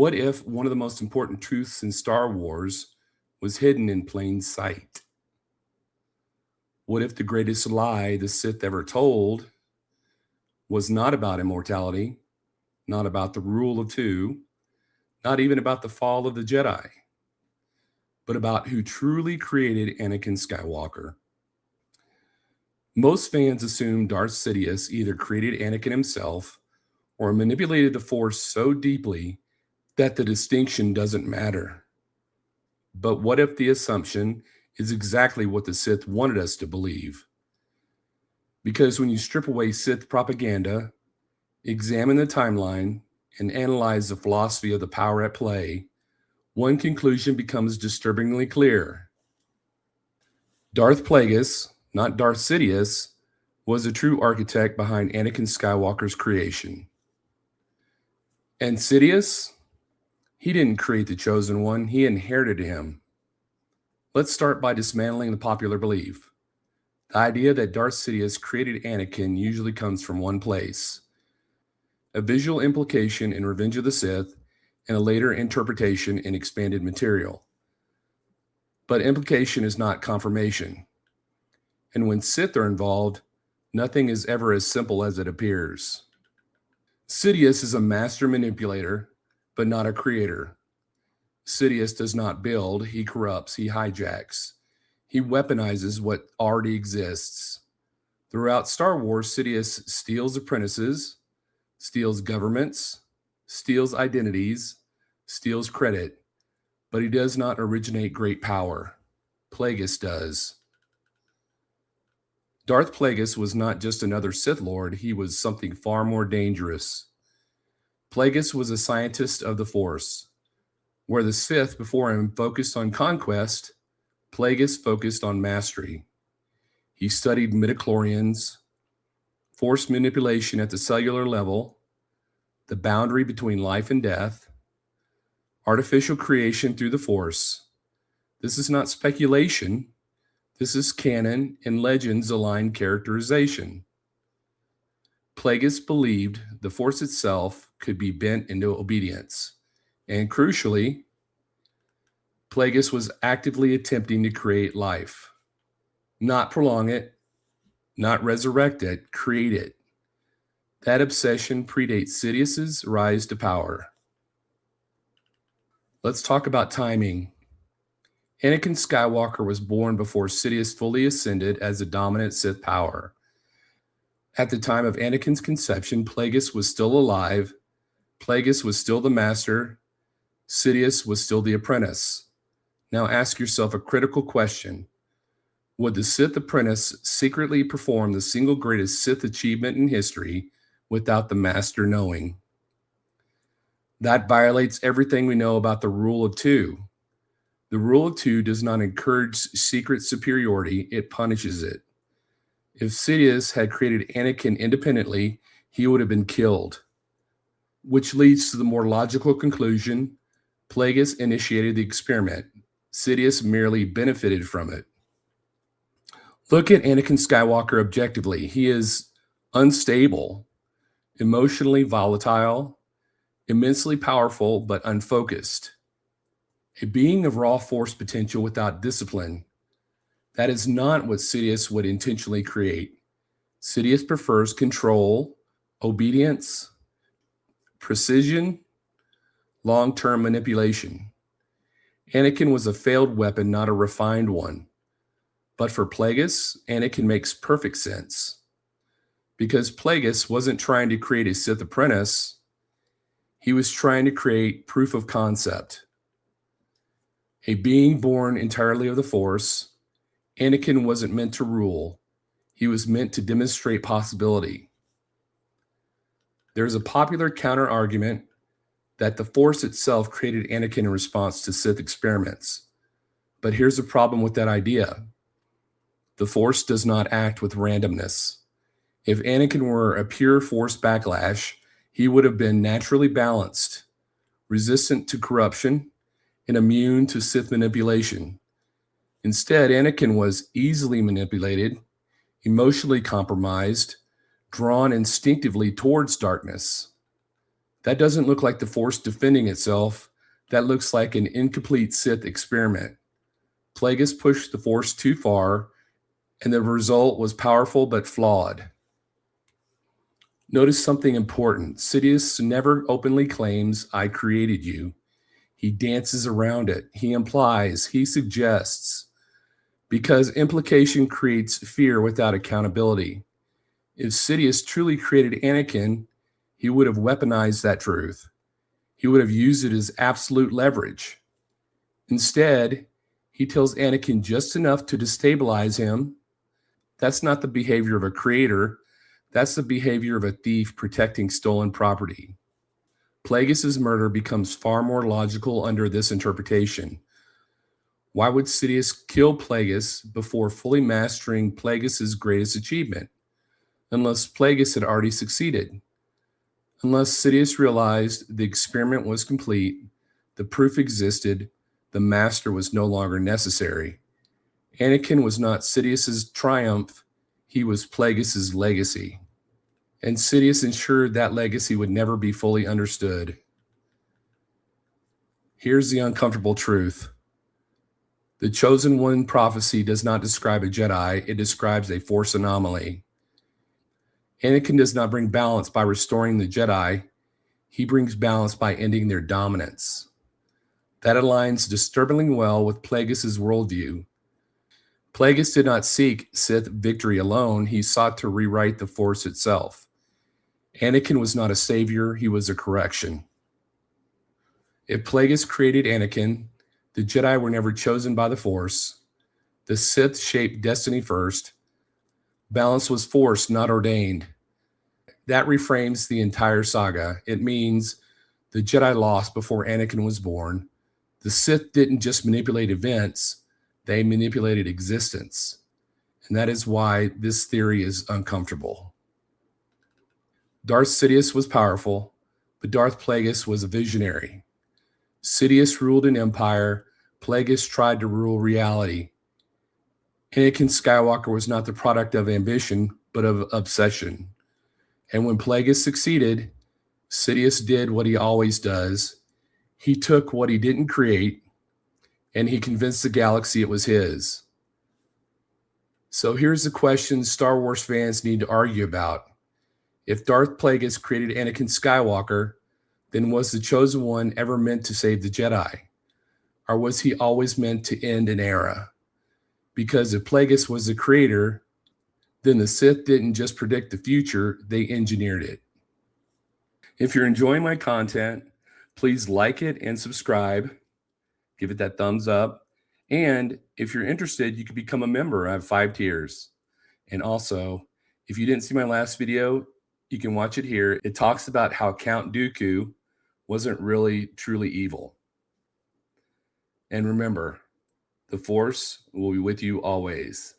What if one of the most important truths in Star Wars was hidden in plain sight? What if the greatest lie the Sith ever told was not about immortality, not about the rule of two, not even about the fall of the Jedi, but about who truly created Anakin Skywalker? Most fans assume Darth Sidious either created Anakin himself or manipulated the Force so deeply that the distinction doesn't matter. But what if the assumption is exactly what the Sith wanted us to believe? Because when you strip away Sith propaganda, examine the timeline, and analyze the philosophy of the power at play, one conclusion becomes disturbingly clear. Darth Plagueis, not Darth Sidious, was the true architect behind Anakin Skywalker's creation. And Sidious, he didn't create the chosen one, he inherited him. Let's start by dismantling the popular belief. The idea that Darth Sidious created Anakin usually comes from one place: a visual implication in Revenge of the Sith and a later interpretation in expanded material. But implication is not confirmation. And when Sith are involved, nothing is ever as simple as it appears. Sidious is a master manipulator, but not a creator. Sidious does not build, he corrupts, he hijacks. He weaponizes what already exists. Throughout Star Wars, Sidious steals apprentices, steals governments, steals identities, steals credit, but he does not originate great power. Plagueis does. Darth Plagueis was not just another Sith Lord, he was something far more dangerous. Plagueis was a scientist of the Force. Where the Sith before him focused on conquest, Plagueis focused on mastery. He studied midichlorians, Force manipulation at the cellular level, the boundary between life and death, artificial creation through the Force. This is not speculation. This is canon and legends aligned characterization. Plagueis believed the Force itself could be bent into obedience. And crucially, Plagueis was actively attempting to create life. Not prolong it, not resurrect it, create it. That obsession predates Sidious's rise to power. Let's talk about timing. Anakin Skywalker was born before Sidious fully ascended as the dominant Sith power. At the time of Anakin's conception, Plagueis was still alive, Plagueis was still the master, Sidious was still the apprentice. Now ask yourself a critical question. Would the Sith apprentice secretly perform the single greatest Sith achievement in history without the master knowing? That violates everything we know about the rule of two. The rule of two does not encourage secret superiority, it punishes it. If Sidious had created Anakin independently, he would have been killed. Which leads to the more logical conclusion: Plagueis initiated the experiment. Sidious merely benefited from it. Look at Anakin Skywalker objectively. He is unstable, emotionally volatile, immensely powerful, but unfocused. A being of raw force potential without discipline. That is not what Sidious would intentionally create. Sidious prefers control, obedience, precision, long-term manipulation. Anakin was a failed weapon, not a refined one. But for Plagueis, Anakin makes perfect sense. Because Plagueis wasn't trying to create a Sith apprentice, he was trying to create proof of concept. A being born entirely of the Force, Anakin wasn't meant to rule. He was meant to demonstrate possibility. There is a popular counter-argument that the Force itself created Anakin in response to Sith experiments. But here's the problem with that idea. The Force does not act with randomness. If Anakin were a pure Force backlash, he would have been naturally balanced, resistant to corruption, and immune to Sith manipulation. Instead, Anakin was easily manipulated, emotionally compromised, drawn instinctively towards darkness. That doesn't look like the Force defending itself. That looks like an incomplete Sith experiment. Plagueis pushed the Force too far, and the result was powerful but flawed. Notice something important. Sidious never openly claims, "I created you." He dances around it. He implies, he suggests, because implication creates fear without accountability. If Sidious truly created Anakin, he would have weaponized that truth. He would have used it as absolute leverage. Instead, he tells Anakin just enough to destabilize him. That's not the behavior of a creator. That's the behavior of a thief protecting stolen property. Plagueis' murder becomes far more logical under this interpretation. Why would Sidious kill Plagueis before fully mastering Plagueis' greatest achievement? Unless Plagueis had already succeeded. Unless Sidious realized the experiment was complete, the proof existed, the master was no longer necessary. Anakin was not Sidious's triumph, he was Plagueis' legacy. And Sidious ensured that legacy would never be fully understood. Here's the uncomfortable truth. The Chosen One prophecy does not describe a Jedi, it describes a Force anomaly. Anakin does not bring balance by restoring the Jedi, he brings balance by ending their dominance. That aligns disturbingly well with Plagueis' worldview. Plagueis did not seek Sith victory alone, he sought to rewrite the Force itself. Anakin was not a savior, he was a correction. If Plagueis created Anakin, the Jedi were never chosen by the Force. The Sith shaped destiny first. Balance was forced, not ordained. That reframes the entire saga. It means the Jedi lost before Anakin was born. The Sith didn't just manipulate events, they manipulated existence. And that is why this theory is uncomfortable. Darth Sidious was powerful, but Darth Plagueis was a visionary. Sidious ruled an empire, Plagueis tried to rule reality. Anakin Skywalker was not the product of ambition, but of obsession. And when Plagueis succeeded, Sidious did what he always does. He took what he didn't create, and he convinced the galaxy it was his. So here's the question Star Wars fans need to argue about. If Darth Plagueis created Anakin Skywalker, then was the Chosen One ever meant to save the Jedi? Or was he always meant to end an era? Because if Plagueis was the creator, then the Sith didn't just predict the future, they engineered it. If you're enjoying my content, please like it and subscribe. Give it that thumbs up. And if you're interested, you can become a member. I have 5 tiers. And also, if you didn't see my last video, you can watch it here. It talks about how Count Dooku wasn't really truly evil. And remember, the Force will be with you always.